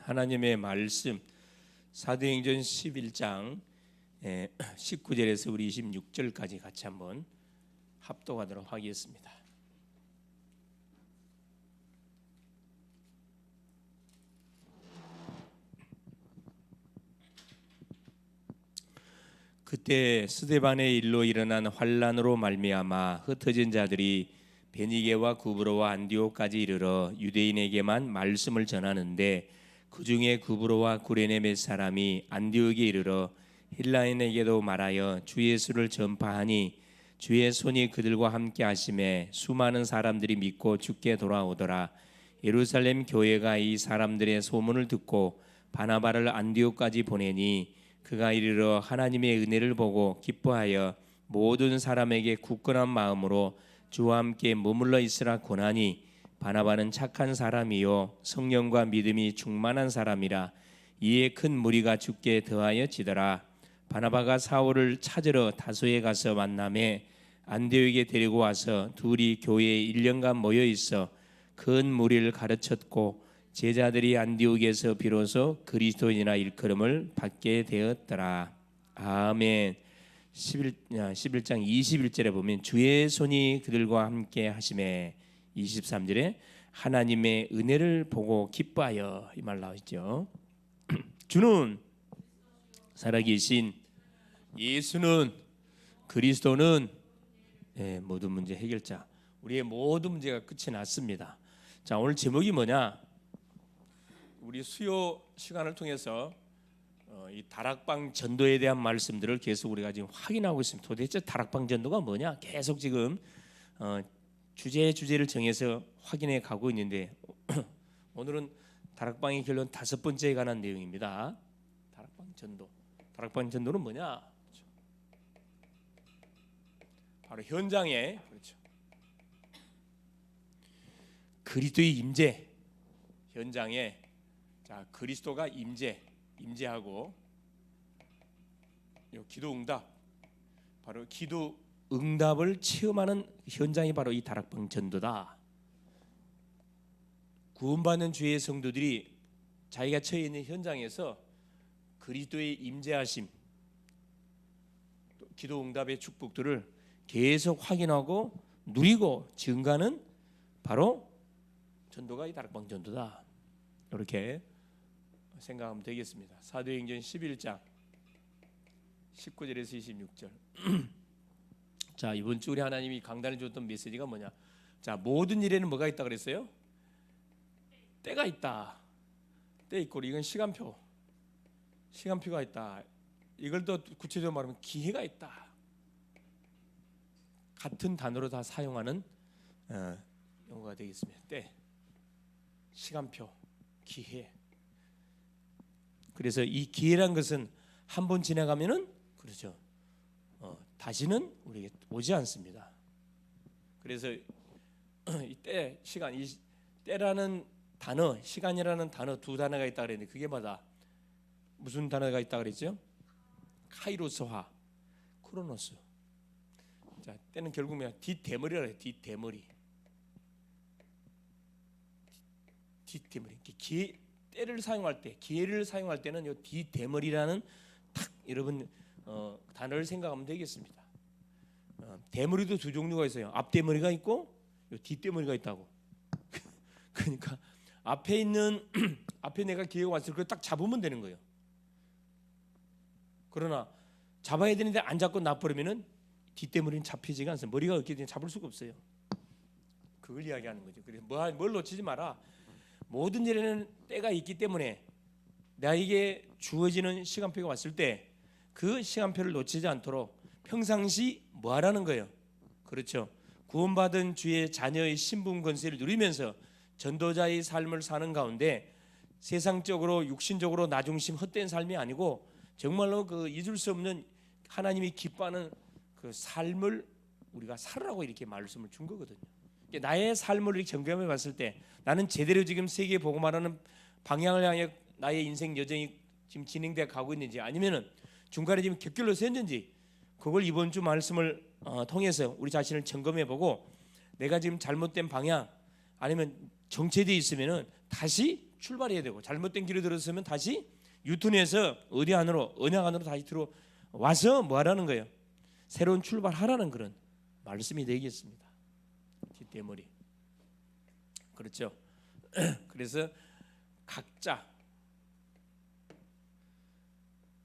하나님의 말씀 사도행전 11장 19절에서 우리 26절까지 같이 한번 합독하도록 하겠습니다. 그때 스데반의 일로 일어난 환란으로 말미암아 흩어진 자들이 베니게와 구브로와 안디옥까지 이르러 유대인에게만 말씀을 전하는데 그 중에 구브로와 구레네 몇 사람이 안디옥에 이르러 헬라인에게도 말하여 주 예수를 전파하니 주의 손이 그들과 함께 하심에 수많은 사람들이 믿고 주께 돌아오더라. 예루살렘 교회가 이 사람들의 소문을 듣고 바나바를 안디옥까지 보내니 그가 이르러 하나님의 은혜를 보고 기뻐하여 모든 사람에게 굳건한 마음으로 주와 함께 머물러 있으라 권하니 바나바는 착한 사람이요 성령과 믿음이 충만한 사람이라. 이에 큰 무리가 주께 더하여 지더라. 바나바가 사울을 찾으러 다소에 가서 만나매 안디옥에 데리고 와서 둘이 교회에 1년간 모여 있어 큰 무리를 가르쳤고 제자들이 안디옥에서 비로소 그리스도인이라 일컬음을 받게 되었더라. 아멘. 11장 21절에 보면 주의 손이 그들과 함께 하심에 23절에 하나님의 은혜를 보고 기뻐하여 이 말 나오죠. 주는 살아계신, 예수는, 그리스도는 모든 문제 해결자. 우리의 모든 문제가 끝이 났습니다. 자, 오늘 제목이 뭐냐? 우리 수요 시간을 통해서 이 다락방 전도에 대한 말씀들을 계속 우리가 지금 확인하고 있습니다. 도대체 다락방 전도가 뭐냐? 계속 지금 주제를 정해서 확인해 가고 있는데 오늘은 다락방의 결론 5번째에 관한 내용입니다. 다락방 전도. 다락방 전도는 뭐냐? 바로 현장에, 그렇죠, 그리스도의 임재, 현장에 그리스도가 임재하고 기도 응답, 바로 기도 응답을 체험하는 현장이 바로 이 다락방 전도다. 구원받는 주의 성도들이 자기가 처해 있는 현장에서 그리스도의 임재하심, 기도 응답의 축복들을 계속 확인하고 누리고 증가하는 바로 전도가 이 다락방 전도다. 이렇게 생각하면 되겠습니다. 사도행전 11장 19절에서 26절. 자, 이번 주 우리 하나님이 강단에 줬던 메시지가 뭐냐? 자, 모든 일에는 뭐가 있다 그랬어요? 때가 있다. 때 있고, 이건 시간표가 있다. 이걸 더 구체적으로 말하면 기회가 있다. 같은 단어로 다 사용하는 용어가 되겠습니다. 때, 시간표, 기회. 그래서 이 기회란 것은 한 번 지나가면은, 그렇죠, 다시는 우리에게 오지 않습니다. 그래서 이 때, 시간, 이 때라는 단어, 시간이라는 단어 두 단어가 있다 그랬는데 그게 뭐다? 무슨 단어가 있다 그랬죠? 카이로스화, 크로노스. 자, 때는 결국 뭐야? 뒷대머리라 해요. 뒷대머리. 때를 사용할 때, 기회를 사용할 때는 이 뒷대머리라는 탁 여러분 단어를 생각하면 되겠습니다. 대머리도 두 종류가 있어요. 앞대머리가 있고 뒷대머리가 있다고. 그러니까 앞에 내가 기회가 왔을 때 그걸 딱 잡으면 되는 거예요. 그러나 잡아야 되는데 안 잡고 놔버리면은 뒷대머리는 잡히지가 않습니다. 머리가 없기 때문에 잡을 수가 없어요. 그걸 이야기하는 거죠. 그래서 뭘 놓치지 마라. 모든 일에는 때가 있기 때문에 나에게 주어지는 시간표가 왔을 때 그 시간표를 놓치지 않도록 평상시 뭐 하라는 거예요? 그렇죠. 구원받은 주의 자녀의 신분 권세를 누리면서 전도자의 삶을 사는 가운데 세상적으로 육신적으로 나중심 헛된 삶이 아니고 정말로 그 잊을 수 없는 하나님이 기뻐하는 그 삶을 우리가 살으라고 이렇게 말씀을 준 거거든요. 나의 삶을 이렇게 점검해 봤을 때 나는 제대로 지금 세계 복음화라는 방향을 향해 나의 인생 여정이 지금 진행돼 가고 있는지, 아니면은 중간에 지금 격결로 섰는지, 그걸 이번 주 말씀을 통해서 우리 자신을 점검해 보고 내가 지금 잘못된 방향 아니면 정체되어 있으면은 다시 출발해야 되고 잘못된 길을 들었으면 다시 유턴해서 어디 안으로 언약 안으로 다시 들어와서 뭐 하라는 거예요? 새로운 출발하라는 그런 말씀이 되겠습니다. 뒷대머리. 그렇죠. 그래서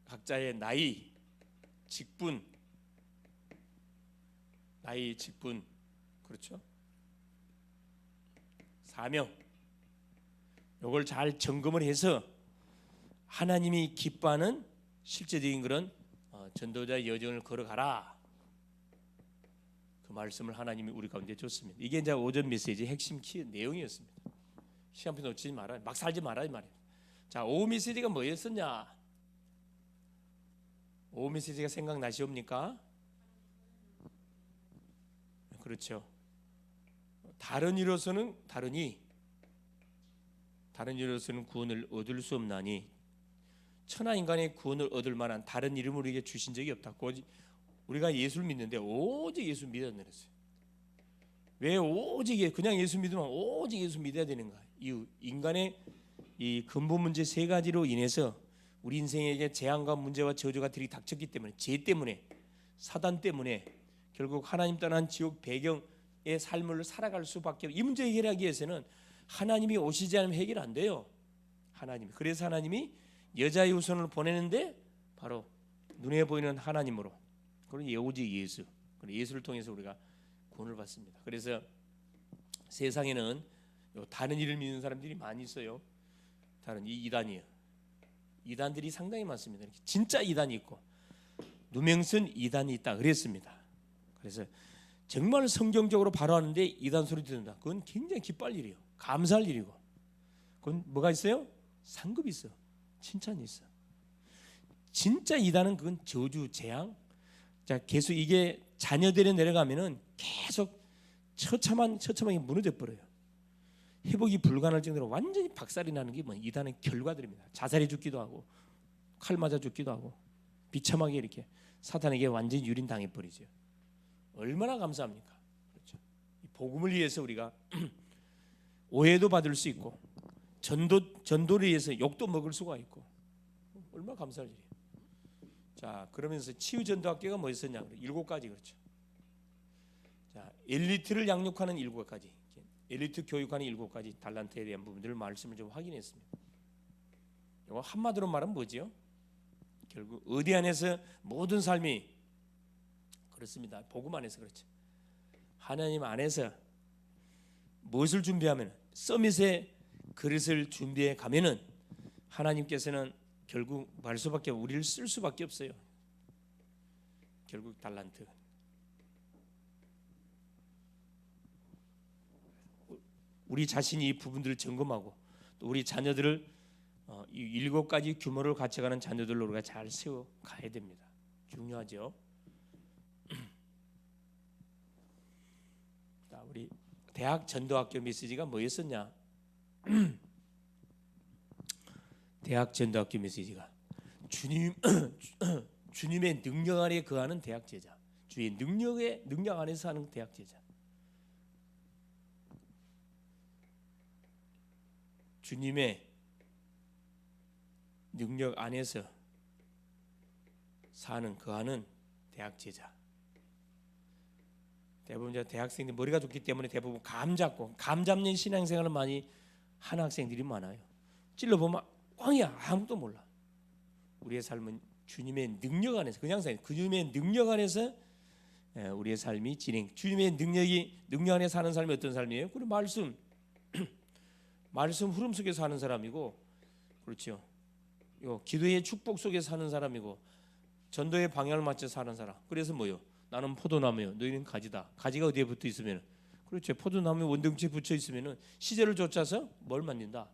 각자의 나이, 직분, 그렇죠. 사명, 요걸 잘 점검을 해서 하나님이 기뻐하는 실제적인 그런 전도자의 여정을 걸어가라. 그 말씀을 하나님이 우리 가운데 줬습니다. 이게 이제 오전 메시지의 핵심 키 내용이었습니다. 시간표 놓치지 말아요. 막 살지 말아요 말이에요. 자, 오후 메시지가 뭐였었냐? 오후 메시지가 생각나시옵니까? 그렇죠. 다른 이로서는 구원을 얻을 수 없나니 천하 인간의 구원을 얻을 만한 다른 이름을 우리에게 주신 적이 없다. 우리가 예수를 믿는데 오직 예수 믿어야 되었어요. 왜 오직 그냥 예수 믿으면 오직 예수 믿어야 되는가? 이유 인간의 이 근본 문제 세 가지로 인해서 우리 인생에게 재앙과 문제와 저주가 들이닥쳤기 때문에 죄 때문에 사단 때문에 결국 하나님 떠난 지옥 배경의 삶을 살아갈 수밖에 없어요. 이 문제 해결하기 위해서는 하나님이 오시지 않으면 해결 안 돼요. 그래서 하나님이 여자의 후손을 보내는데 바로 눈에 보이는 하나님으로 그리고 오직 예수. 예수를 통해서 우리가 구원을 받습니다. 그래서 세상에는 다른 일을 믿는 사람들이 많이 있어요. 다른 이단이에요. 이단들이 상당히 많습니다. 진짜 이단이 있고 누명선 이단이 있다 그랬습니다. 그래서 정말 성경적으로 바로 하는데 이단 소리 듣는다. 그건 굉장히 기뻐할 일이에요. 감사할 일이고. 그건 뭐가 있어요? 상급이 있어. 칭찬이 있어. 진짜 이단은 그건 저주, 재앙. 자, 계속 이게 자녀들에 내려가면은 계속 처참하게 무너져 버려요. 회복이 불가능할 정도로 완전히 박살이 나는 게 뭐 이단의 결과들입니다. 자살해 죽기도 하고 칼 맞아 죽기도 하고 비참하게 이렇게 사탄에게 완전히 유린당해 버리죠. 얼마나 감사합니까? 그렇죠. 이 복음을 위해서 우리가 오해도 받을 수 있고 전도를 위해서 욕도 먹을 수가 있고 얼마나 감사할 일이에요. 자, 그러면서 치유전도학교가 뭐였었냐? 7가지 그렇죠. 자, 엘리트를 양육하는 7가지, 엘리트 교육하는 7가지 달란트에 대한 부분들을 말씀을 좀 확인했습니다. 이거 한마디로 말하면 뭐지요? 결국 의대 안에서 모든 삶이 그렇습니다. 복음 안에서 그렇죠. 하나님 안에서 무엇을 준비하면 서밋의 그릇을 준비해 가면은 하나님께서는 결국 말 수밖에 우리를 쓸 수밖에 없어요. 결국 달란트. 우리 자신이 이 부분들을 점검하고 또 우리 자녀들을 이 7가지 규모를 갖춰가는 자녀들로 우리가 잘 세워 가야 됩니다. 중요하죠. 자, 우리 대학 전도학교 메시지가 뭐였었냐? 대학 전도학교 메시지가 주님의 능력 안에 거하는 대학 제자, 주의 능력 안에서 하는 대학 제자. 주님의 능력 안에서 사는 거하는 대학 제자. 대부분 대학생들이 머리가 좋기 때문에 대부분 감 잡는 신앙생활을 많이 하는 학생들이 많아요. 찔러보면 꽝이야. 아무것도 몰라. 우리의 삶은 주님의 능력 안에서 그냥 그 주님의 능력 안에서 우리의 삶이 주님의 능력 안에 사는 삶이 어떤 삶이에요? 그리고 말씀 흐름 속에 사는 사람이고, 그렇죠. 기도의 축복 속에 사는 사람이고, 전도의 방향을 맞춰 사는 사람. 그래서 뭐요? 나는 포도나무요, 너희는 가지다. 가지가 어디에 붙어 있으면, 그렇죠. 포도나무에 원등치에 붙여 있으면은 시절을 쫓아서 뭘 만든다.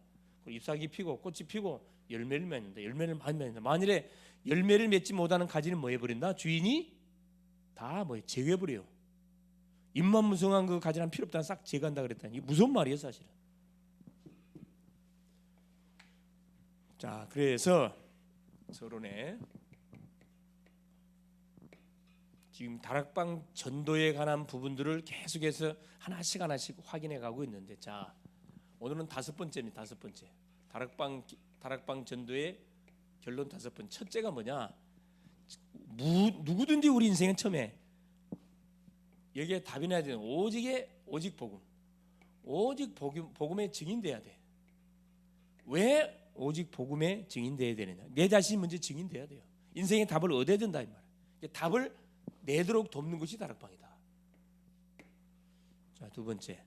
잎사귀 피고 꽃이 피고 열매를 맺는다. 열매를 많이 맺는다. 만일에 열매를 맺지 못하는 가지는 뭐 해버린다? 주인이 다 제거해버려요. 잎만 무성한 그 가지는 필요 없다. 싹 제거한다 그랬다니. 이게 무서운 말이에요, 사실은. 자, 그래서 서론에 지금 다락방 전도에 관한 부분들을 계속해서 하나씩 확인해 가고 있는데, 자, 오늘은 5번째입니다. 다락방 전도의 결론 5번. 첫째가 뭐냐? 누구든지 우리 인생은 처음에 여기에 답이 나야 되는 오직 복음. 오직 복음의 증인돼야 돼. 왜 오직 복음의 증인돼야 되느냐? 내 자신이 먼저 증인돼야 돼요. 인생의 답을 얻어야 된다 이 말이야. 답을 내도록 돕는 것이 다락방이다. 자, 두 번째.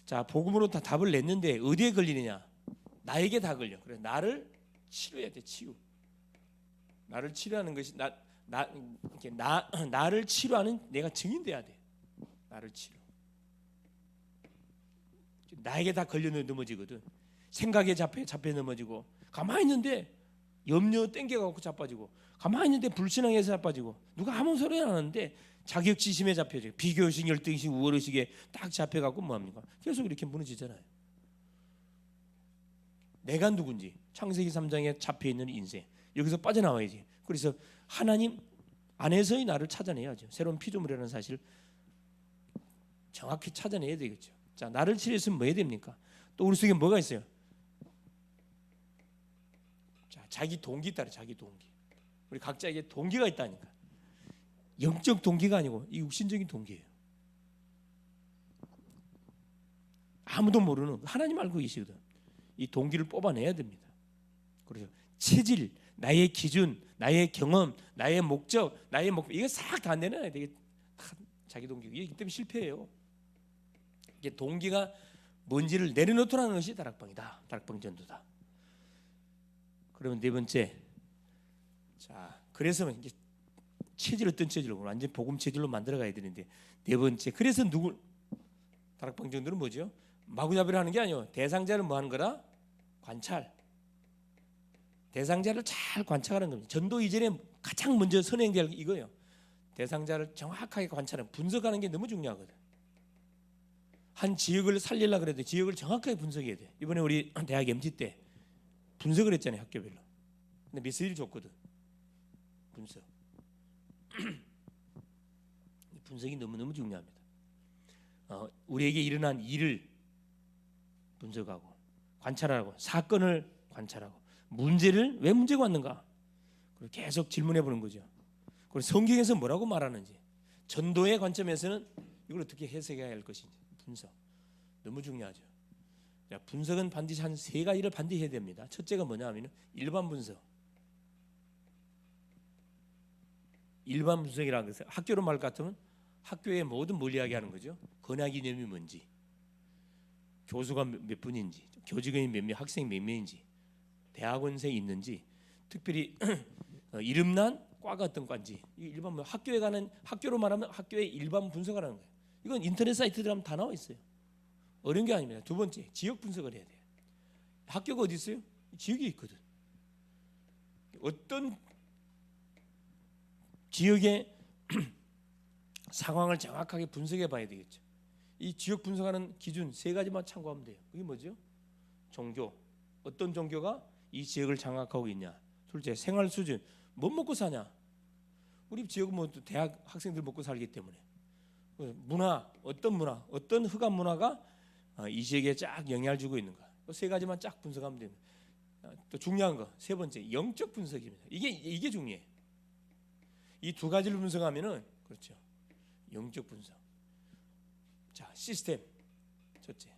자, 복음으로 다 답을 냈는데 어디에 걸리느냐? 나에게 다 걸려. 그래, 나를 치료해야 돼. 치유. 나를 치료하는 것이 나를 치료하는 내가 증인돼야 돼. 나를 치료. 나에게 다 걸려 넘어지거든. 생각에 잡혀 넘어지고, 가만히 있는데 염려 땡겨갖고 자빠지고, 가만히 있는데 불신앙에서 자빠지고, 누가 아무 소리 안 하는데 자격지심에 잡혀져. 비교의식, 열등의식, 우월의식에 딱 잡혀갖고 뭐합니까? 계속 이렇게 무너지잖아요. 내가 누군지 창세기 3장에 잡혀있는 인생, 여기서 빠져나와야지. 그래서 하나님 안에서의 나를 찾아내야죠. 새로운 피조물이라는 사실을 정확히 찾아내야 되겠죠. 자, 나를 치료했으면 뭐 해야 됩니까? 또 우리 속에 뭐가 있어요? 자, 자기 동기 따라. 자기 동기. 우리 각자에게 동기가 있다니까. 영적 동기가 아니고 이 육신적인 동기예요. 아무도 모르는, 하나님 알고 계시거든. 이 동기를 뽑아내야 됩니다. 그래서 체질, 나의 기준, 나의 경험, 나의 목적, 이거 싹 다 내놔야 되게. 자기 동기이기 때문에 실패해요. 이게 동기가 뭔지를 내려놓더라는 것이 다락방이다. 다락방 전도다. 그러면 네 번째. 자, 그래서 이제 체질, 어떤 체질로 완전 복음 체질로 만들어가야 되는데, 네 번째. 그래서 다락방 전도는 뭐죠? 마구잡이를 하는 게 아니에요. 대상자를 뭐 하는 거라? 관찰. 대상자를 잘 관찰하는 겁니다. 전도 이전에 가장 먼저 선행될 이거예요. 대상자를 정확하게 관찰하는, 분석하는 게 너무 중요하거든. 한 지역을 살리려고 그래도 지역을 정확하게 분석해야 돼. 이번에 우리 대학 MT 때 분석을 했잖아요, 학교별로. 근데 메시지를 줬거든. 분석. 분석이 너무너무 중요합니다. 우리에게 일어난 일을 분석하고, 관찰하고, 사건을 관찰하고, 문제를 왜 문제가 왔는가, 그리고 계속 질문해 보는 거죠. 그리고 성경에서 뭐라고 말하는지, 전도의 관점에서는 이걸 어떻게 해석해야 할 것인지 분석 너무 중요하죠. 자, 분석은 반드시 한 3가지를 반드시 해야 됩니다. 첫째가 뭐냐 하면 일반 분석. 일반 분석이라는 것은 학교로 말 같으면 학교의 모든 뭘 이야기하는 거죠. 권학 이념이 뭔지, 교수가 몇 분인지, 교직원이 몇 명, 학생이 몇 명인지, 대학원생이 있는지, 특별히 이름난 과가 어떤 과인지, 일반 학교에 가는, 학교로 말하면 학교의 일반 분석하라는 거예요. 이건 인터넷 사이트 들어가면 다 나와 있어요. 어려운 게 아닙니다. 두 번째, 지역 분석을 해야 돼요. 학교가 어디 있어요? 지역이 있거든. 어떤 지역의 상황을 정확하게 분석해 봐야 되겠죠. 이 지역 분석하는 기준 3가지만 참고하면 돼요. 그게 뭐죠? 종교. 어떤 종교가 이 지역을 장악하고 있냐. 둘째, 생활 수준. 뭐 먹고 사냐. 우리 지역은 뭐 대학 학생들 먹고 살기 때문에. 문화, 어떤 흑암 문화가 이 지역에 쫙 영향을 주고 있는가. 3가지만 쫙 분석하면 됩니다. 또 중요한 거, 3번째, 영적 분석입니다. 이게 중요해. 이 2가지를 분석하면은, 그렇죠, 영적 분석. 자, 시스템. 첫째,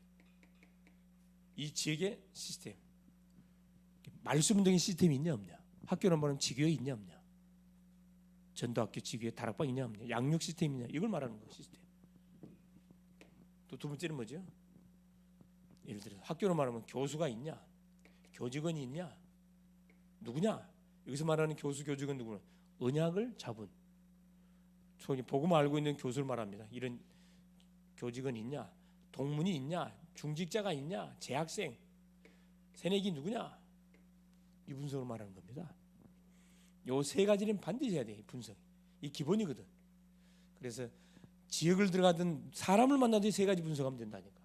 이 지역의 시스템. 말씀 운동의 시스템이 있냐 없냐. 학교로 말하면 지교회 있냐 없냐. 전도학교, 지교회, 다락방 있냐 없냐. 양육 시스템이냐. 이걸 말하는 거, 시스템. 또 2번째는 뭐죠? 예를 들어서 학교로 말하면 교수가 있냐, 교직원이 있냐, 누구냐. 여기서 말하는 교수, 교직원 누구냐? 언약을 잡은, 복음 알고 있는 교수를 말합니다. 이런 교직원이 있냐, 동문이 있냐, 중직자가 있냐, 재학생, 새내기 누구냐. 이 분석을 말하는 겁니다. 요 3가지는 반드시 해야 돼. 이 분석, 이 기본이거든. 그래서 지역을 들어가든 사람을 만나도 3가지 분석하면 된다니까.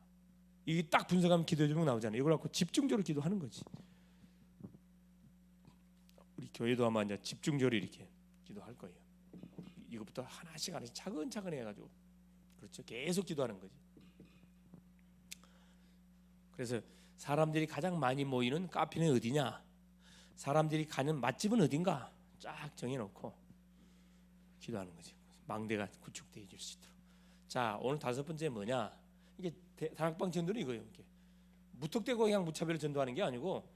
이게 딱 분석하면 기도 제목 나오잖아요. 이걸 갖고 집중적으로 기도하는 거지. 우리 교회도 아마 이제 집중적으로 이렇게 기도할 거예요. 이것부터 하나씩 차근차근 해가지고, 그렇죠, 계속 기도하는 거지. 그래서 사람들이 가장 많이 모이는 카페는 어디냐, 사람들이 가는 맛집은 어딘가 쫙 정해놓고 기도하는 거지. 망대가 구축되어 줄 수 있도록. 자, 오늘 다섯 번째 뭐냐? 이게 다락방 전도는 이거예요. 이게 무턱대고 그냥 무차별 전도하는 게 아니고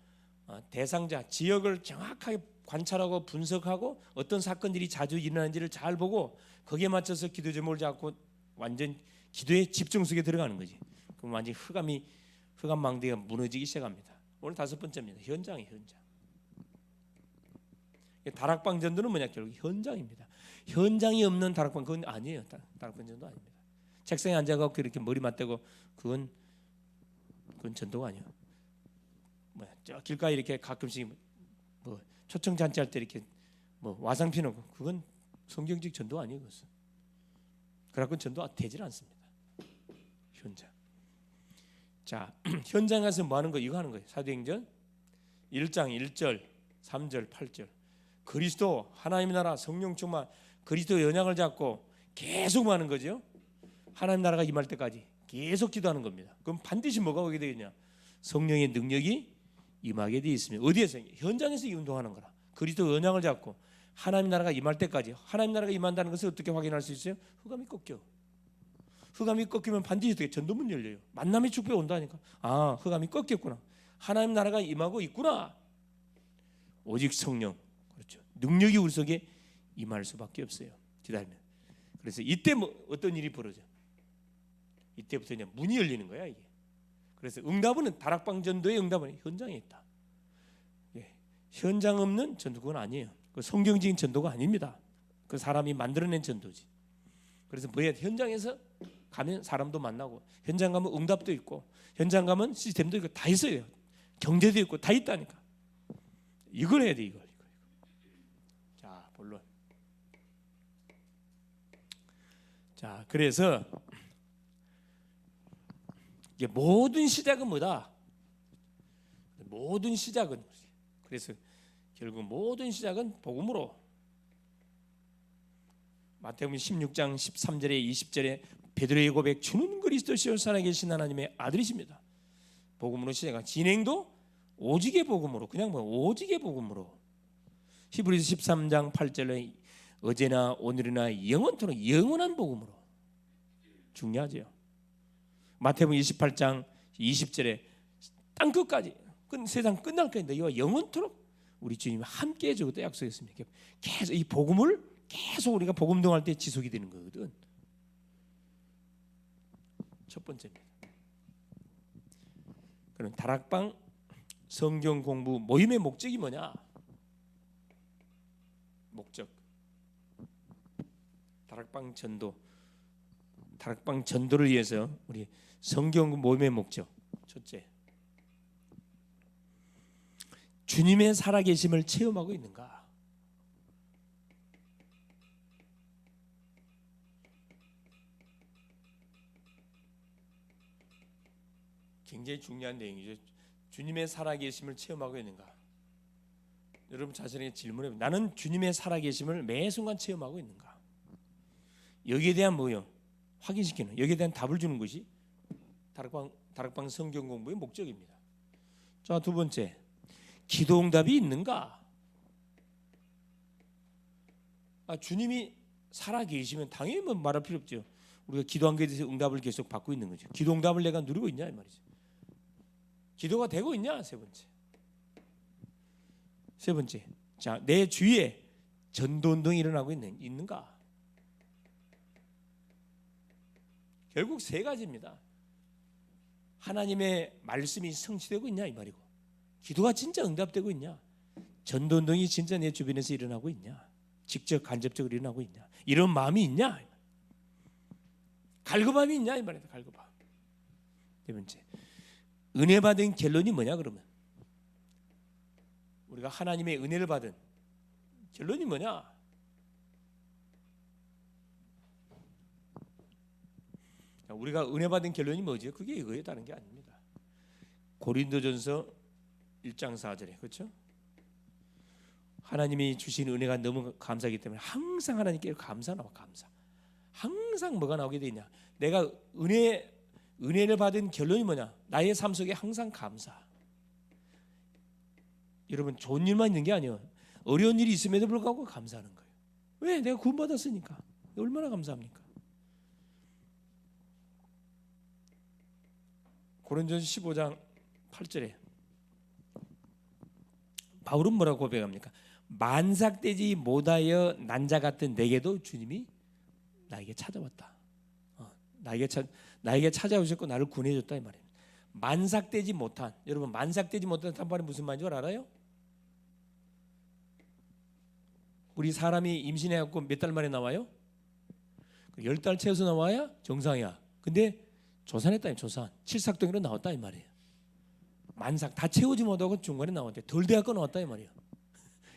대상자, 지역을 정확하게 관찰하고 분석하고 어떤 사건들이 자주 일어나는지를 잘 보고 거기에 맞춰서 기도 제목을 잡고 완전 기도의 집중 속에 들어가는 거지. 그럼 완전 흑암 망대가 무너지기 시작합니다. 오늘 다섯 번째입니다. 현장이에요. 현장. 다락방 전도는 뭐냐? 결국 현장입니다. 현장이 없는 다락방 그건 아니에요. 다락방 전도 아닙니다. 책상에 앉아서 그렇게 머리 맞대고 그건 전도가 아니에요. 저 길가에 이렇게 가끔씩 뭐 초청 잔치할 때 이렇게 뭐 와상 피우고 그건 성경적 전도 아니에요. 그것은. 그래갖고 전도가 되질 않습니다. 현장. 자, 현장 가서 뭐 하는 거? 이거 하는 거예요. 사도행전 1장 1절 3절 8절 그리스도 하나님의 나라 성령 충만 그리스도 연약을 잡고 계속 하는 거죠. 하나님 나라가 임할 때까지 계속 기도하는 겁니다. 그럼 반드시 뭐가 오게 되겠냐? 성령의 능력이 임하게 되어 있습니다. 어디에서? 현장에서 이 운동하는 거라. 그리스도 연약을 잡고 하나님 나라가 임할 때까지. 하나님 나라가 임한다는 것을 어떻게 확인할 수 있어요? 흑암이 꺾여. 흑암이 꺾이면 반드시 어떻게 전도문 열려요. 만남의 축복이 온다니까. 아, 흑암이 꺾였구나. 하나님 나라가 임하고 있구나. 오직 성령, 그렇죠. 능력이 우리 속에 임할 수밖에 없어요. 기다리면. 그래서 이때 뭐 어떤 일이 벌어져? 이때부터 이제 문이 열리는 거야 이게. 그래서 응답은 다락방 전도의 응답은 현장에 있다. 예. 현장 없는 전도 그건 아니에요. 그 성경적인 전도가 아닙니다. 그 사람이 만들어낸 전도지. 그래서 뭐야? 현장에서 가면 사람도 만나고 현장 가면 응답도 있고 현장 가면 시스템도 있고 다 있어요. 경제도 있고 다 있다니까. 이걸 해야 돼 이걸. 자, 본론. 자, 그래서 이게 모든 시작은 뭐다? 모든 시작은 그래서 결국 모든 시작은 복음으로. 마태복음 16장 13절에 20절에 베드로의 고백 주는 그리스도시요 살아계신 하나님의 아들이십니다. 복음으로 시작한 진행도 오직의 복음으로 그냥 뭐 오직의 복음으로. 히브리서 13장 8절에 어제나 오늘이나 영원토록 영원한 복음으로. 중요하죠. 마태복음 28장 20절에 땅끝까지 세상 끝날까지 너희와 영원토록 우리 주님이 함께 해주고 약속했습니다. 계속 이 복음을 계속 우리가 복음 동할 때 지속이 되는 거거든. 첫 번째입니다. 그럼 다락방 성경 공부 모임의 목적이 뭐냐? 목적. 다락방 전도를 위해서 우리 성경 모임의 목적. 첫째, 주님의 살아계심을 체험하고 있는가? 굉장히 중요한 내용이죠. 주님의 살아계심을 체험하고 있는가? 여러분 자신에게 질문해 보세요. 나는 주님의 살아계심을 매 순간 체험하고 있는가? 여기에 대한 뭐요? 확인시키는, 여기에 대한 답을 주는 것이 다락방 성경 공부의 목적입니다. 자, 두 번째, 기도 응답이 있는가? 주님이 살아계시면 당연히 뭐 말할 필요 없죠. 우리가 기도한 것에 대해서 응답을 계속 받고 있는 거죠. 기도 응답을 내가 누리고 있냐 이 말이죠. 기도가 되고 있냐? 세 번째, 자, 내 주위에 전도 운동이 일어나고 있는가? 결국 세 가지입니다. 하나님의 말씀이 성취되고 있냐 이 말이고, 기도가 진짜 응답되고 있냐, 전도 운동이 진짜 내 주변에서 일어나고 있냐, 직접 간접적으로 일어나고 있냐, 이런 마음이 있냐, 갈급함이 있냐 이 말이다. 갈급함. 네 번째, 은혜 받은 결론이 뭐냐? 그러면 우리가 하나님의 은혜를 받은 결론이 뭐냐? 우리가 은혜 받은 결론이 뭐지? 그게 이거에 다른 게 아닙니다. 고린도전서 1장 4절에 그렇죠? 하나님이 주신 은혜가 너무 감사하기 때문에 항상 하나님께 감사 나와. 감사. 항상 뭐가 나오게 되냐? 내가 은혜 은혜를 받은 결론이 뭐냐? 나의 삶 속에 항상 감사. 여러분 좋은 일만 있는 게 아니에요. 어려운 일이 있음에도 불구하고 감사하는 거예요. 왜? 내가 구원받았으니까. 얼마나 감사합니까? 고린도전서 15장 8절에 바울은 뭐라고 고백합니까? 만삭되지 못하여 난 자 같은 내게도 주님이 나에게 찾아왔다. 나에게 찾아오셨고 나를 구원해줬다 이 말이에요. 만삭되지 못한, 여러분 만삭되지 못한 말이 무슨 말인 줄 알아요? 우리 사람이 임신해갖고 몇 달 만에 나와요? 10달 채워서 나와야 정상이야. 근데 조산했다, 조산. 칠삭동으로 나왔다 이 말이에요. 만삭 다 채우지 못하고 중간에 나왔대. 덜 돼갖고 나왔다 이 말이에요.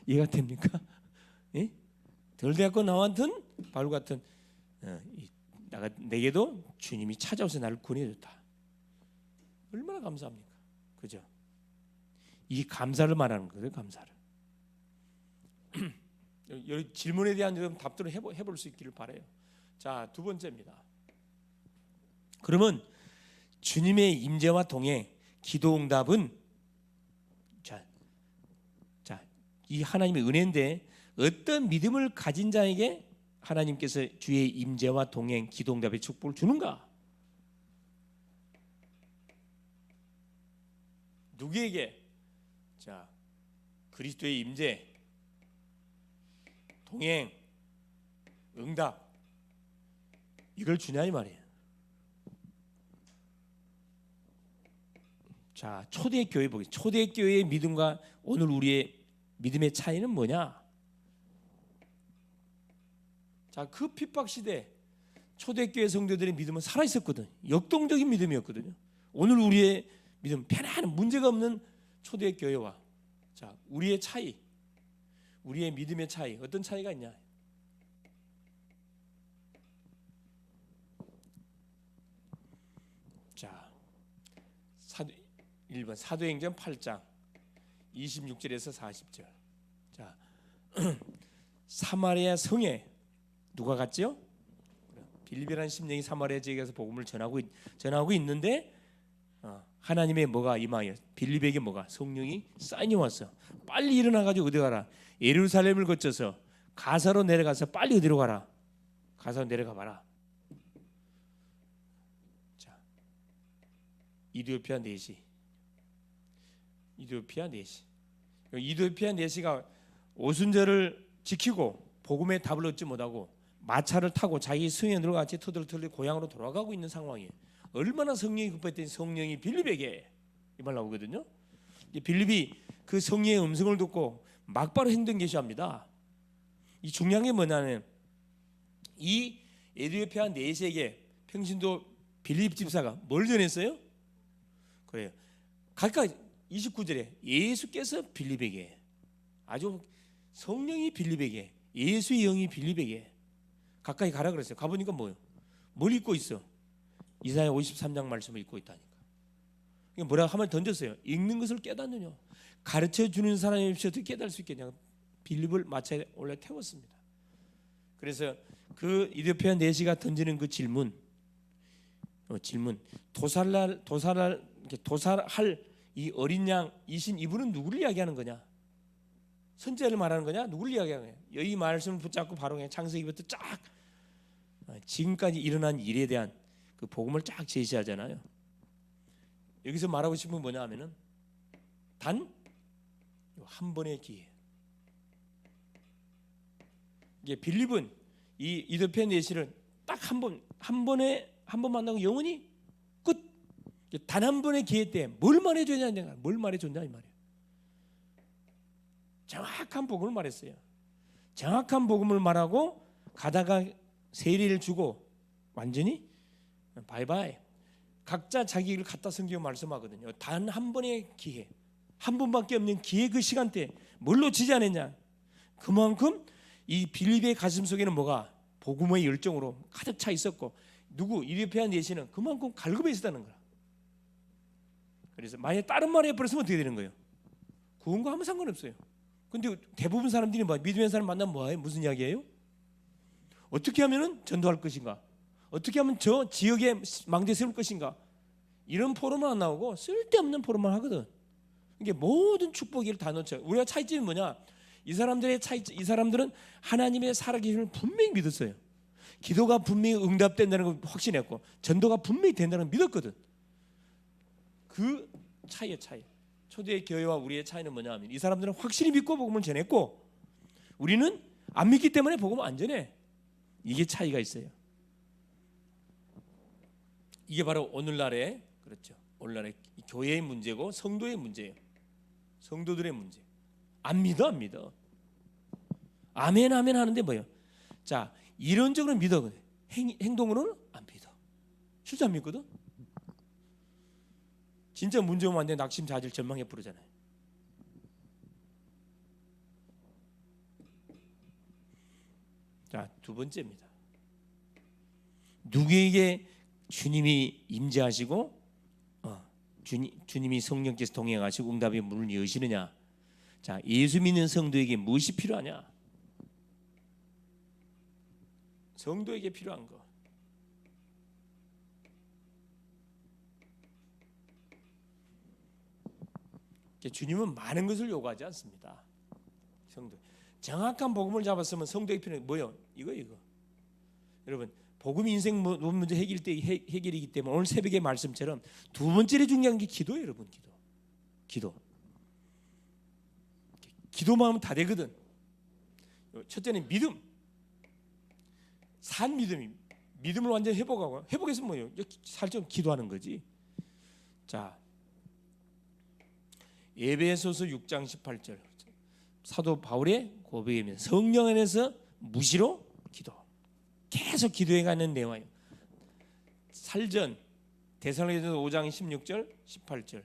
이해가 됩니까? 예? 덜 돼갖고 나왔던 바울 같은 내게도 주님이 찾아오서 나를 구원해줬다. 얼마나 감사합니까? 그죠? 이 감사를 말하는 거예요. 감사를. 질문에 대한 여러분 답들을 해볼 수 있기를 바라요. 자, 두 번째입니다. 그러면 주님의 임재와 동행, 기도응답은 이 하나님의 은혜인데 어떤 믿음을 가진 자에게 하나님께서 주의 임재와 동행, 기도응답의 축복을 주는가? 누구에게? 자, 그리스도의 임재, 동행, 응답 이걸 주냐 이 말이에요. 자, 초대교회 보겠습니다. 초대교회의 믿음과 오늘 우리의 믿음의 차이는 뭐냐? 자, 그 핍박 시대 초대교회 성도들의 믿음은 살아 있었거든. 역동적인 믿음이었거든요. 오늘 우리의 믿음, 편안한 문제가 없는 초대교회와 자, 우리의 차이, 우리의 믿음의 차이, 어떤 차이가 있냐? 자, 1번 사도행전 8장 26절에서 40절. 자, 사마리아 성에 누가 갔죠? 빌립이라는 심령이 사마리아 지역에 가서 복음을 전하고 있는데 하나님의 뭐가 임하여 빌립에게 뭐가 성령이 사인이 왔어. 빨리 일어나 가지고 어디 가라? 예루살렘을 거쳐서 가사로 내려가서 빨리 어디로 가라? 가사로 내려가 봐라. 자, 이디오피아 내시. 이디오피아 내시가 오순절을 지키고 복음의 답을 얻지 못하고 마차를 타고 자기 승연들과 같이 터들터들 고향으로 돌아가고 있는 상황이에요. 얼마나 성령이 급했더니 성령이 빌립에게 이 말 나오거든요. 빌립이 그 성령의 음성을 듣고 막바로 행동 개시합니다. 이 중요한 게 뭐냐면 이 에디오피아 내시에게 평신도 빌립 집사가 뭘 전했어요? 그래요. 각각 29절에 예수께서 빌립에게 아주 성령이 빌립에게 예수의 영이 빌립에게 가까이 가라 그랬어요. 가보니까 뭐예요? 뭘 읽고 있어? 이사야 53장 말씀을 읽고 있다니까. 뭐라 하면 던졌어요. 읽는 것을 깨닫느냐? 가르쳐주는 사람이 없이 어떻게 깨달을 수 있겠냐? 빌립을 마차에 올라 태웠습니다. 그래서 그 이디오피아 내시가 던지는 그 질문 도살할 이 어린 양 이신 이분은 누구를 이야기하는 거냐? 선지자를 말하는 거냐? 누구를 이야기하는 거냐? 이 말씀을 붙잡고 바로 그냥 창세기부터 쫙 지금까지 일어난 일에 대한 그 복음을 쫙 제시하잖아요. 여기서 말하고 싶은 건 뭐냐 하면은 단 한 번의 기회. 이게 빌립은 이 이디오피아 내시를 딱 한 번 만나고 영원히 끝. 단 한 번의 기회 때 뭘 말해줬냐, 뭘 말해줬냐 이 말이에요. 정확한 복음을 말했어요. 정확한 복음을 말하고 가다가 세례를 주고 완전히 바이바이. 각자 자기 일을 갖다 성경 말씀하거든요. 단 한 번의 기회, 한 번밖에 없는 기회 그 시간대 뭘 놓치지 않았냐? 그만큼 이 빌립의 가슴 속에는 뭐가 복음의 열정으로 가득 차 있었고 누구 이디오피아 내시는 그만큼 갈급해 있었다는 거야. 그래서 만약에 다른 말에 버렸으면 어떻게 되는 거예요? 구원과 아무 상관없어요. 근데 대부분 사람들이 뭐 믿음의 사람 만나면 뭐예요? 무슨 이야기예요? 어떻게 하면은 전도할 것인가? 어떻게 하면 저 지역에 망대 세울 것인가? 이런 포럼은 안 나오고 쓸데없는 포럼만 하거든. 이게 모든 축복을 다 놓쳐. 우리가 차이점이 뭐냐? 이 사람들은 하나님의 살아계심을 분명히 믿었어요. 기도가 분명히 응답된다는 걸 확신했고 전도가 분명히 된다는 걸 믿었거든. 그 차이의 차이. 초대의 교회와 우리의 차이는 뭐냐 하면 이 사람들은 확실히 믿고 복음을 전했고 우리는 안 믿기 때문에 복음을 안 전해. 이게 차이가 있어요. 이게 바로 오늘날의 그렇죠. 오늘날의 교회의 문제고 성도의 문제예요. 성도들의 문제. 안 믿어. 아멘 하는데 뭐예요? 자, 이론적으로 믿어. 행동으로는 안 믿어. 실제 안 믿거든. 진짜 문제 오면 안 돼. 낙심자질 절망에 부르잖아요. 자, 두 번째입니다. 누구에게 주님이 임재하시고 주님이 성령께서 동행하시고 응답의 문을 여시느냐? 자, 예수 믿는 성도에게 무엇이 필요하냐? 성도에게 필요한 거. 주님은 많은 것을 요구하지 않습니다. 성도 정확한 복음을 잡았으면 성도에게 필요한 게 뭐요? 이거. 여러분, 복음이 인생 문제 해결이기 때문에 오늘 새벽의 말씀처럼 두 번째로 중요한 게 기도예요, 여러분. 기도만 하면 다 되거든. 첫째는 믿음. 산 믿음을 완전히 회복해서 뭐예요? 살좀 기도하는 거지. 자, 에베소서 6장 18절 사도 바울의 고백입니다. 성령 안에서 무시로 기도. 계속 기도해가는 내용이에요. 살전 데살로니가서 5장 16절 18절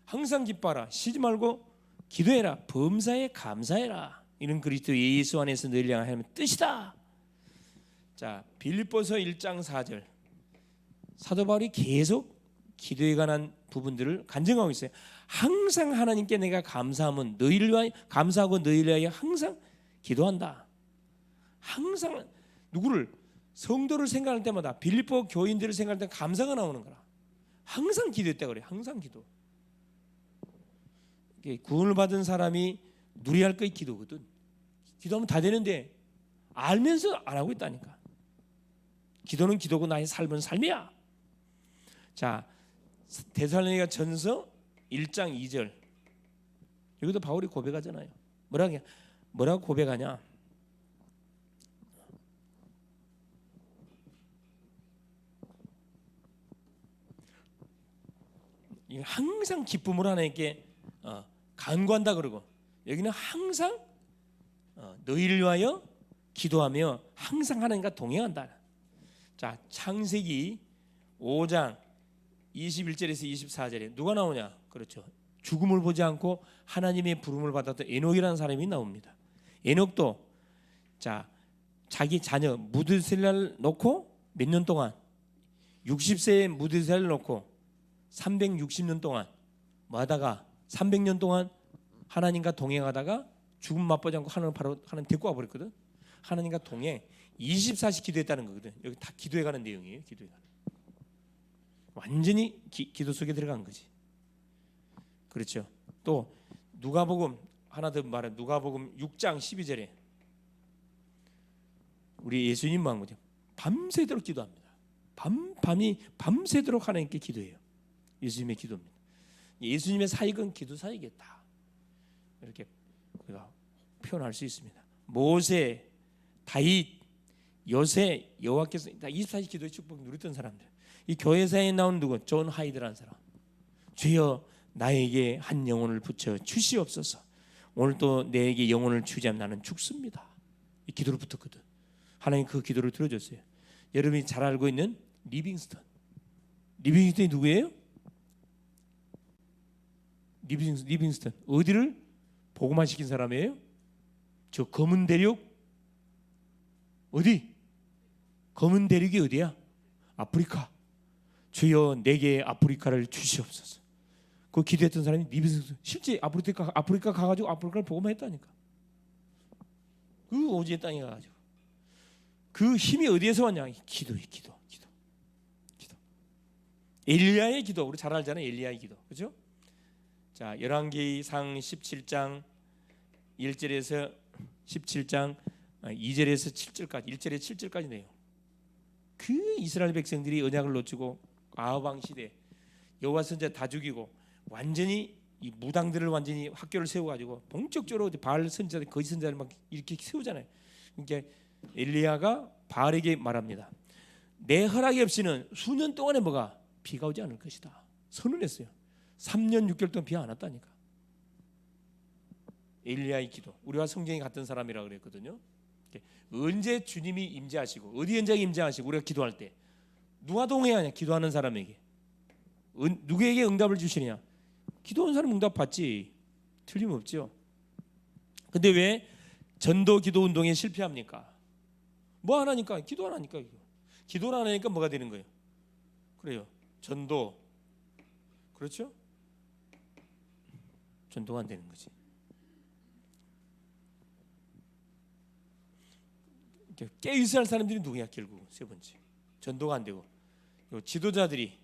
항상 기뻐하라 쉬지 말고 기도해라 범사에 감사해라. 이는 그리스도 예수 안에서 너희를 향한 하나님의 뜻이다. 자, 빌립보서 1장 4절 사도 바울이 계속 기도에 관한 부분들을 간증하고 있어요. 항상 하나님께 내가 감사하면 너희를 위하여 감사하고 너희를 위하여 항상 기도한다. 항상 누구를 성도를 생각할 때마다 빌립보 교인들을 생각할 때 감사가 나오는 거라. 항상 기도했다 그래. 항상 기도. 구원을 받은 사람이 누려야 할 것이 기도거든. 기도하면 다 되는데 알면서 안 하고 있다니까. 기도는 기도고 나의 삶은 삶이야. 자, 데살로니가 전서 1장 2절 여기도 바울이 고백하잖아요. 뭐라고 고백하냐? 항상 기쁨으로 하나님께 간구한다 그러고 여기는 항상 너희를 위하여 기도하며 항상 하나님과 동행한다. 자, 창세기 5장 21절에서 24절에 누가 나오냐? 그렇죠. 죽음을 보지 않고 하나님의 부름을 받았던 에녹이라는 사람이 나옵니다. 에녹도 자, 자기 자녀 무드셀라를 놓고 몇 년 동안 60세에 무드셀라를 놓고 360년 동안 뭐 하다가 300년 동안 하나님과 동행하다가 죽음 맛보지 않고 하나님 데리고 와버렸거든. 하나님과 동행 24시 기도했다는 거거든. 여기 다 기도해가는 내용이에요. 기도해가는. 완전히 기도 속에 들어간 거지. 그렇죠. 또 누가복음 하나 더 말해. 누가복음 6장 12절에 우리 예수님만 뭐죠? 밤새도록 기도합니다. 밤새도록 하나님께 기도해요. 예수님의 기도입니다. 예수님의 사역은 기도 사역이었다. 이렇게 우리가 표현할 수 있습니다. 모세, 다윗, 요새, 여호와께서 다 24시 기도의 축복 누렸던 사람들. 이 교회사에 나온 누구? 존 하이드라는 사람. 주여 나에게 한 영혼을 붙여 주시옵소서. 오늘 또 내게 영혼을 주지 않으면 나는 죽습니다. 이 기도를 붙었거든. 하나님 그 기도를 들어줬어요. 여러분이 잘 알고 있는 리빙스턴이 누구예요? 리빙스턴 어디를 복음화시킨 사람이에요? 저 검은 대륙 어디? 검은 대륙이 어디야? 아프리카. 주여 내게 아프리카를 주시옵소서. 그 기도했던 사람이 리빙스턴. 실제 아프리카 가가지고 아프리카를 복음화했다니까. 그 오지의 땅에 가가지고 그 힘이 어디에서 왔냐? 기도. 엘리야의 기도, 우리 잘 알잖아요. 엘리야의 기도, 그렇죠? 자, 열왕기상 17장 1절에서 17장 2절에서 7절까지, 1절에서 7절까지 내요. 그 이스라엘 백성들이 언약을 놓치고 아합 왕 시대 여호와 선지자 다 죽이고 완전히 이 무당들을 완전히 학교를 세워가지고 본격적으로 바알 선지자들, 거짓 선지자를 막 이렇게 세우잖아요. 그러니까 엘리야가 바알에게 말합니다. 내 허락이 없이는 수년 동안에 뭐가 비가 오지 않을 것이다. 선언했어요. 3년 6개월 동안 비 안 왔다니까. 엘리야의 기도. 우리와 성경이 같은 사람이라 그랬거든요. 언제 주님이 임재하시고 어디 현장에 임재하시고 우리가 기도할 때 누가 동행하냐? 기도하는 사람에게. 누구에게 응답을 주시느냐? 기도하는 사람 응답 받지. 틀림없죠. 근데 왜 전도 기도 운동에 실패합니까? 뭐 안 하니까? 기도 안 하니까. 기도를 안 하니까 뭐가 되는 거예요? 그래요. 전도. 그렇죠? 전도가 안 되는 거지. 깨어있어야 할 사람들이 누구냐? 결국 세 번째 전도가 안 되고, 지도자들이,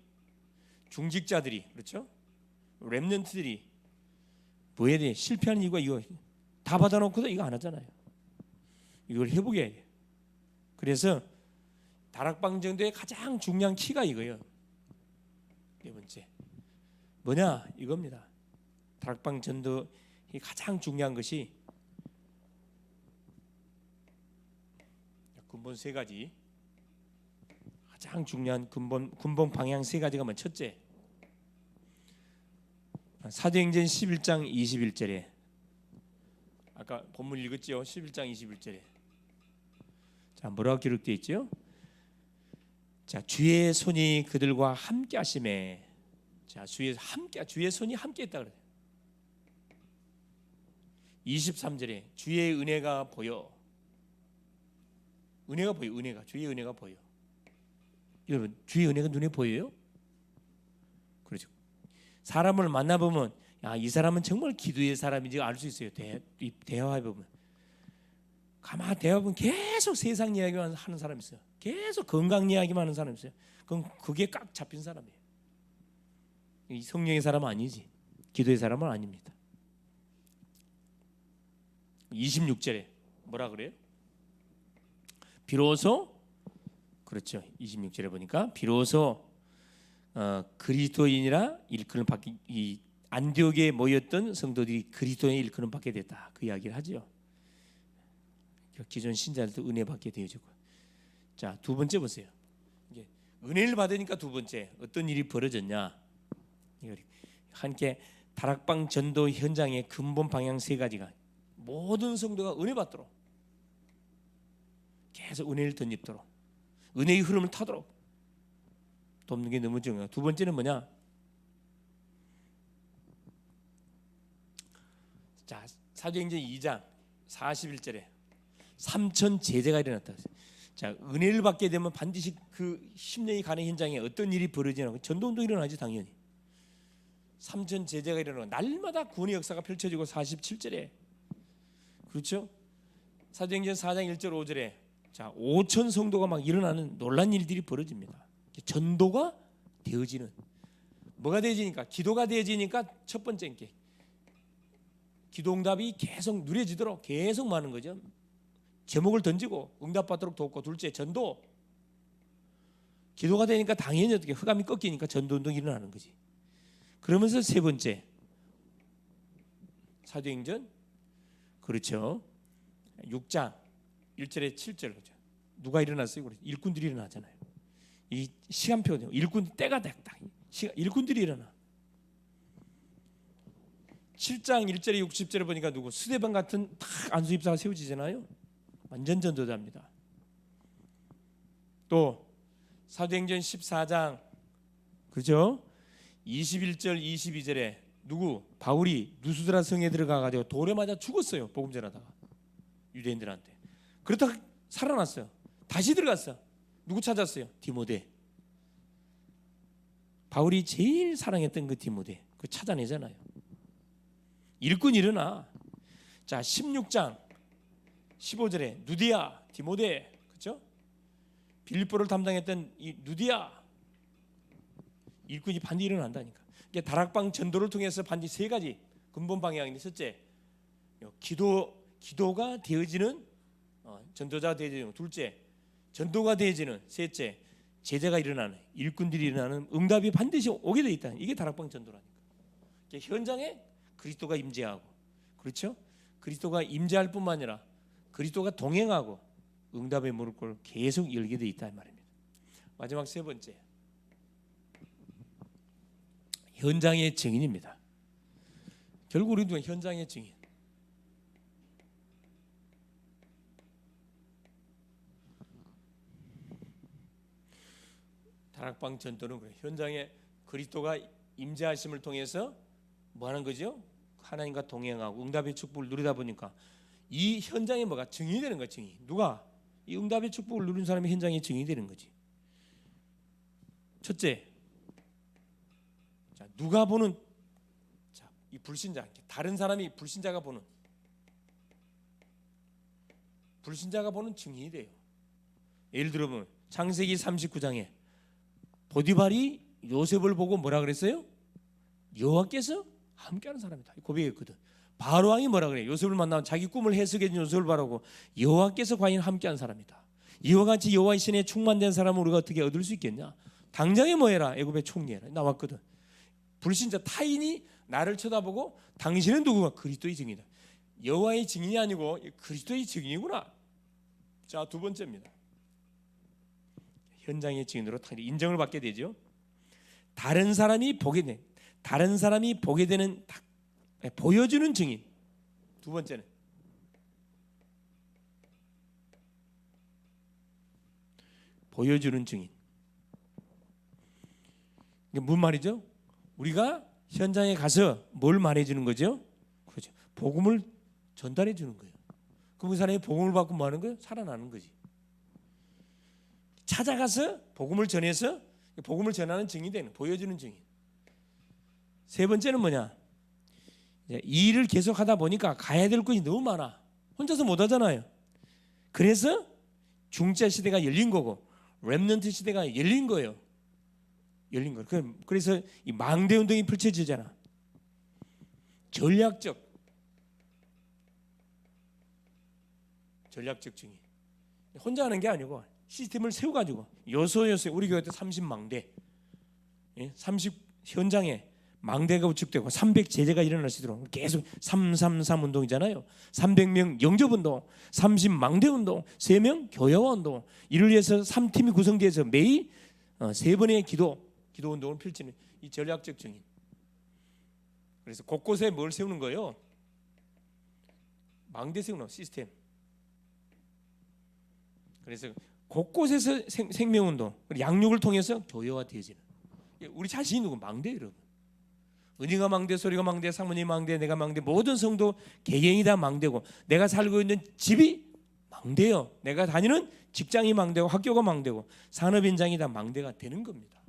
중직자들이, 그렇죠? 렘넌트들이 뭐 해야 돼? 실패하는 이유가 이거 다 받아놓고도 이거 안 하잖아요. 이걸 회복해야 돼. 그래서 다락방 전도의 가장 중요한 키가 이거예요. 네 번째 뭐냐? 이겁니다. 다락방 전도의 가장 중요한 것이 근본 세 가지. 가장 중요한 근본 방향 세 가지가 뭐냐? 첫째, 사도행전 11장 21절에 아까 본문 읽었죠? 11장 21절에 자, 뭐라고 기록되어 있죠? 자, 주의 손이 그들과 함께 하심에, 자, 주의 손이 함께 했다 그래요. 23절에 주의 은혜가 보여. 은혜가 보여. 주의 은혜가 보여. 여러분, 주의 은혜가 눈에 보여요? 그렇죠. 사람을 만나보면 이 사람은 정말 기도의 사람인지 알 수 있어요. 대화해보면. 가만히 대화해보면 계속 세상 이야기만 하는 사람이 있어요. 계속 건강 이야기만 하는 사람이 있어요. 그럼 그게 꽉 잡힌 사람이에요. 이 성령의 사람은 아니지. 기도의 사람은 아닙니다. 26절에 뭐라 그래요? 비로소, 그렇죠. 26절에 보니까 비로소 그리스도인이라 일컬음 받기, 이 안디옥에 모였던 성도들이 그리스도인의 일컬음 받게 됐다. 그 이야기를 하죠. 기존 신자들도 은혜 받게 되어지고. 자, 두 번째 보세요. 이게 은혜를 받으니까 두 번째 어떤 일이 벌어졌냐? 함께 다락방 전도 현장의 근본 방향 세 가지가 모든 성도가 은혜 받도록 계속 은혜를 덧입도록 은혜의 흐름을 타도록 돕는 게 너무 중요해요. 두 번째는 뭐냐? 자, 사도행전 2장 41절에 3천 제자가 일어났다. 자, 은혜를 받게 되면 반드시 그 10년이 가는 현장에 어떤 일이 벌어지나? 전도운동 일어나지 당연히. 3천 제자가 일어나고 날마다 구원의 역사가 펼쳐지고 47절에 그렇죠? 사도행전 4장 1절 5절에 자, 5천 성도가 막 일어나는 놀란 일들이 벌어집니다. 전도가 되어지는, 뭐가 되어지니까? 기도가 되어지니까 첫 번째 게 기도응답이 계속 누려지도록 계속 많은 거죠. 제목을 던지고 응답받도록 돕고, 둘째 전도. 기도가 되니까 당연히 어떻게 흑암이 꺾이니까 전도운동이 일어나는 거지. 그러면서 세 번째 사도행전, 그렇죠, 6장 1절에 7절, 그렇죠. 누가 일어났어요? 일꾼들이 일어나잖아요. 이 시간표, 일꾼 때가 됐다. 일꾼들이 일어나. 7장 1절에 60절에 보니까 누구? 스데반 같은 딱 안수입사가 세워지잖아요. 완전 전도자입니다. 또 사도행전 14장, 그죠? 21절 22절에 누구? 바울이 누스드라 성에 들어가가지고 돌에 맞아 죽었어요. 복음 전하다가 유대인들한테. 그러다가 살아났어요. 다시 들어갔어. 누구 찾았어요? 디모데. 바울이 제일 사랑했던 그 디모데, 그 찾아내잖아요. 일꾼 일어나. 자, 16장 15절에 누디아, 디모데, 그렇죠? 빌립보를 담당했던 이 누디아, 일꾼이 반드시 일어난다니까. 이게 다락방 전도를 통해서 반드시 세 가지 근본 방향인데, 첫째, 기도가 되어지는 전도자가 되어지는, 둘째, 전도가 되어지는, 셋째, 제자가 일어나는, 일꾼들이 일어나는 응답이 반드시 오게 돼 있다. 이게 다락방 전도라니까. 현장에 그리스도가 임재하고, 그렇죠? 그리스도가 임재할 뿐만 아니라 그리스도가 동행하고 응답의 문을 계속 열게 돼 있다 이 말입니다. 마지막 세 번째, 현장의 증인입니다. 결국 우리도 현장의 증인. 다락방 전도는 그래. 현장에 그리스도가 임재하심을 통해서 뭐 하는 거죠? 하나님과 동행하고 응답의 축복을 누리다 보니까 이 현장에 뭐가 증인이 되는 거야. 증인. 누가? 이 응답의 축복을 누린 사람이 현장의 증인이 되는 거지. 첫째, 자, 누가 보는, 자, 이 불신자, 다른 사람이 불신자가 보는 증인이 돼요. 예를 들어보면 창세기 39장에 보디발이 요셉을 보고 뭐라 그랬어요? 여호와께서 함께하는 사람이다 고백했거든. 바로 왕이 뭐라 그래? 요셉을 만나면 자기 꿈을 해석해 준 요셉을 바라고 여호와께서 과연 함께하는 사람이다. 이와 같이 여호와의 신에 충만된 사람을 우리가 어떻게 얻을 수 있겠냐? 당장에 뭐해라? 애굽의 총리해라. 나왔거든. 불신자 타인이 나를 쳐다보고 당신은 누구가? 그리스도의 증인이다. 여호와의 증인이 아니고 그리스도의 증인이구나. 자, 두 번째입니다. 현장의 증인으로 인정을 받게 되죠. 다른 사람이 보게 되는 보여주는 증인. 두 번째는 보여주는 증인. 이게 무슨 말이죠? 우리가 현장에 가서 뭘 말해주는 거죠? 그렇죠. 복음을 전달해 주는 거예요. 그럼 그 사람이 복음을 받고 뭐 하는 거예요? 살아나는 거지. 찾아가서 복음을 전해서 복음을 전하는 증인이 되는, 보여주는 증인. 세 번째는 뭐냐? 이 일을 계속 하다 보니까 가야 될 곳이 너무 많아. 혼자서 못 하잖아요. 그래서 중자 시대가 열린 거고 렘넌트 시대가 열린 거예요. 그래서 이 망대 운동이 펼쳐지잖아. 전략적 증인. 혼자 하는 게 아니고 시스템을 세워가지고 요소요소 우리 교회 때 30망대, 30 현장에 망대가 구축되고 300 제재가 일어날 수 있도록 계속 333 운동이잖아요. 300명 영접운동, 30망대 운동, 3명 교회화 운동. 이를 위해서 3팀이 구성되어서 매일 3번의 기도 운동을 펼치는 이 전략적 증인. 그래서 곳곳에 뭘 세우는 거예요? 망대 세우는 시스템. 그래서 곳곳에서 생명운동, 양육을 통해서 교회화 되어지는. 우리 자신이 누구? 망대예요, 여러분. 은희가 망대, 소리가 망대, 사모님 망대, 내가 망대, 모든 성도 개개인이 다 망대고, 내가 살고 있는 집이 망대요. 내가 다니는 직장이 망대고, 학교가 망대고, 산업 현장이 다 망대가 되는 겁니다.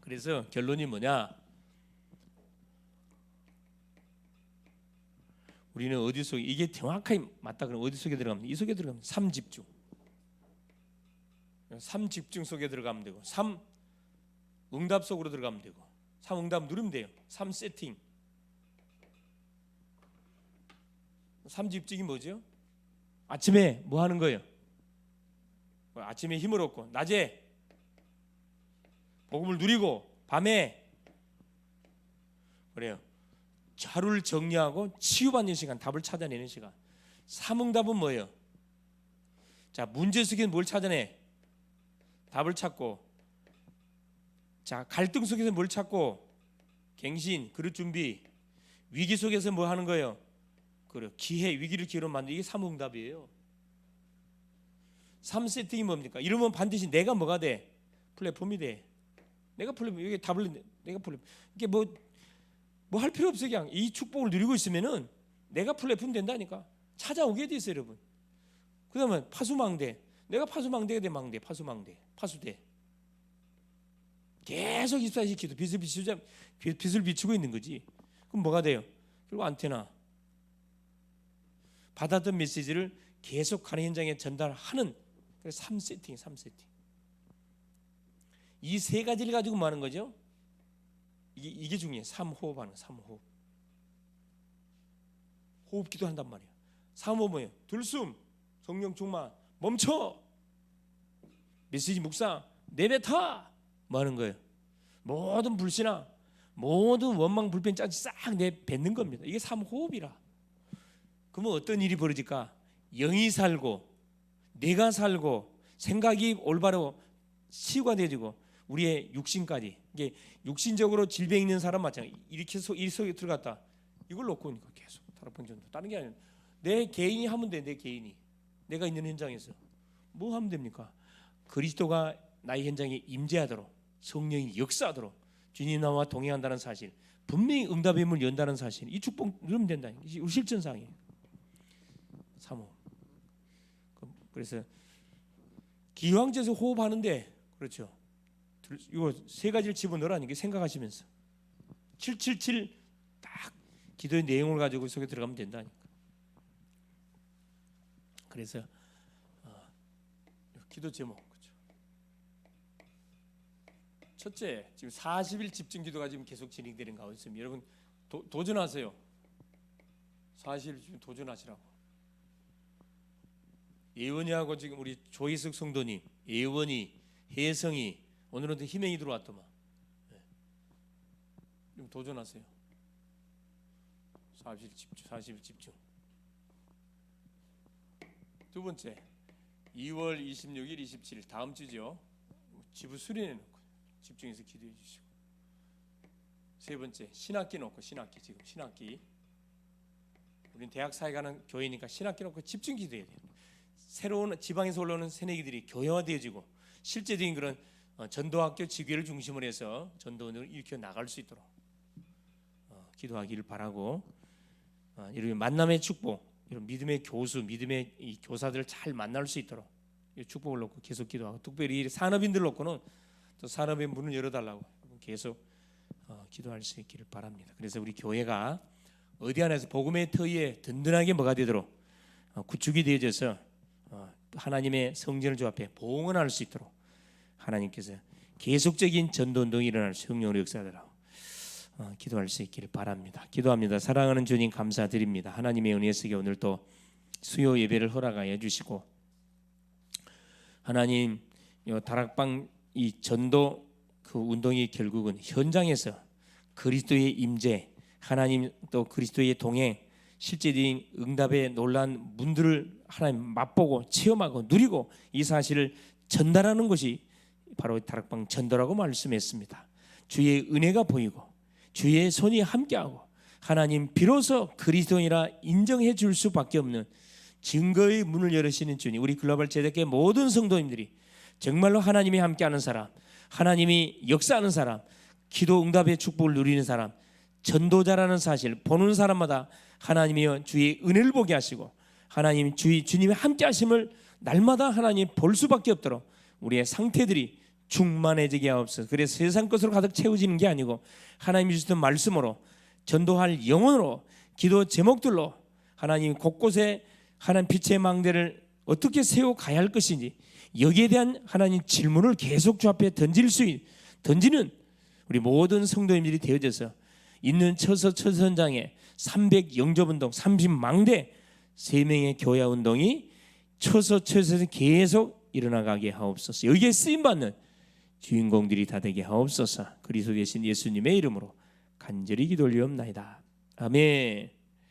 그래서 결론이 뭐냐? 우리는 어디 속에, 이게 정확하게 맞다 그러면 어디 속에 들어가면, 이 속에 들어가면 3집중. 3집중 속에 들어가면 되고, 3응답 속으로 들어가면 되고, 3응답 누르면 돼요. 3세팅. 3집중이 뭐죠? 아침에 뭐 하는 거예요? 아침에 힘을 얻고, 낮에 복음을 누리고, 밤에 그래요. 하루를 정리하고 치유받는 시간, 답을 찾아내는 시간. 3응답은 뭐예요? 자, 문제 속에서 뭘 찾아내? 답을 찾고. 자, 갈등 속에서 뭘 찾고? 갱신, 그릇 준비. 위기 속에서 뭐 하는 거예요? 그래, 기회, 위기를 기회로 만드는, 이게 3응답이에요. 3세팅이 뭡니까? 이러면 반드시 내가 뭐가 돼? 플랫폼이 돼. 내가 플랫폼, 이게 답을 내가 플랫폼. 이게 뭐 할 필요 없어요. 그냥 이 축복을 누리고 있으면은 내가 플랫폼 된다니까. 찾아오게 돼 있어요, 여러분. 그다음에 파수망대. 내가 파수망대가 돼. 망대, 파수망대, 파수대. 계속 24시 기도, 빛을 비추고 있는 거지. 그럼 뭐가 돼요? 결국 안테나. 받았던 메시지를 계속 가는 현장에 전달하는 그래서 3세팅. 이 세 가지를 가지고 뭐 하는 거죠? 이게 중요해요. 3호흡하는 3호흡. 호흡기도 한단 말이에요. 3호흡 뭐예요? 들숨, 성령 충만, 멈춰, 메시지 묵상, 내뱉어, 뭐 하는 거예요? 모든 불신앙, 모든 원망, 불평, 짜증 싹 내뱉는 겁니다. 이게 3호흡이라. 그러면 어떤 일이 벌어질까? 영이 살고, 내가 살고, 생각이 올바로 치유가 되어지고, 우리의 육신까지. 이게 육신적으로 질병 있는 사람 마찬가지. 이렇게 이 속에 들어갔다. 이걸 놓고 계속 다락방 전도. 다른 게 아니라 내 개인이 하면 돼. 내 개인이. 내가 있는 현장에서 뭐 하면 됩니까? 그리스도가 나의 현장에 임재하도록, 성령이 역사하도록, 주님 나와 동행한다는 사실, 분명히 응답의 문을 연다는 사실, 이 축복 누르면 된다. 이게 우리 실전상이에요. 3호. 그래서 기왕제에서 호흡하는데, 그렇죠, 이거 세 가지를 집어넣으라는 게 생각하시면서 777 딱 기도의 내용을 가지고 속에 들어가면 된다니까. 그래서 기도 제목, 그렇죠. 첫째, 지금 40일 집중 기도가 지금 계속 진행되는 가운데 있습니다. 여러분 도전하세요. 40일 지금 도전하시라고. 예원이하고 지금 우리 조희석 성도님, 예원이, 혜성이, 오늘은 또 희명이 들어왔더만. 좀 도전하세요. 40일 집중. 두 번째, 2월 26일, 27일 다음 주죠. 집을 수련해 놓고 집중해서 기도해 주시고. 세 번째, 신학기 놓고 지금 신학기. 우리는 대학 사회 가는 교회니까 신학기 놓고 집중 기도해야 돼요. 새로운 지방에서 올라오는 새내기들이 교회화되어지고 실제적인 그런 전도학교 지교를 중심으로 해서 전도원을 일으켜 나갈 수 있도록 기도하기를 바라고, 이런 만남의 축복, 이런 믿음의 교수, 믿음의 이 교사들을 잘 만날 수 있도록 이 축복을 놓고 계속 기도하고, 특별히 산업인들 놓고는 또 산업의 문을 열어달라고 계속 기도할 수 있기를 바랍니다. 그래서 우리 교회가 어디 안에서 복음의 터위에 든든하게 뭐가 되도록 구축이 되어져서 하나님의 성전을 주 앞에 봉헌할 수 있도록 하나님께서 계속적인 전도운동이 일어날 성령으로 역사하더라고 기도할 수 있기를 바랍니다. 기도합니다. 사랑하는 주님 감사드립니다. 하나님의 은혜 속에 오늘 또 수요 예배를 허락하여 주시고, 하나님 다락방 이 전도 그 운동이 결국은 현장에서 그리스도의 임재, 하나님 또 그리스도의 동행, 실제적인 응답의 놀란 문들을 하나님 맛보고 체험하고 누리고 이 사실을 전달하는 것이 바로 다락방 전도라고 말씀했습니다. 주의 은혜가 보이고 주의 손이 함께하고 하나님 비로소 그리스도인이라 인정해 줄 수밖에 없는 증거의 문을 열으시는 주님, 우리 글로벌 제대교회 모든 성도님들이 정말로 하나님이 함께하는 사람, 하나님이 역사하는 사람, 기도 응답의 축복을 누리는 사람, 전도자라는 사실 보는 사람마다 하나님이여 주의 은혜를 보게 하시고 하나님 주님의 함께하심을 날마다 하나님 볼 수밖에 없도록 우리의 상태들이 충만해지게 하옵소서. 그래서 세상 것으로 가득 채워지는 게 아니고 하나님이 주시던 말씀으로 전도할 영혼으로 기도 제목들로 하나님 곳곳에 하나님 빛의 망대를 어떻게 세워가야 할 것인지 여기에 대한 하나님 질문을 계속 주 앞에 던지는 우리 모든 성도님들이 되어져서 있는 처서 현장에 300 영접운동 30망대 3명의 교회 운동이 처서에서 계속 일어나가게 하옵소서. 여기에 쓰임받는 주인공들이 다 되게 하옵소서. 그리스도 되신 예수님의 이름으로 간절히 기도 올리옵나이다. 아멘.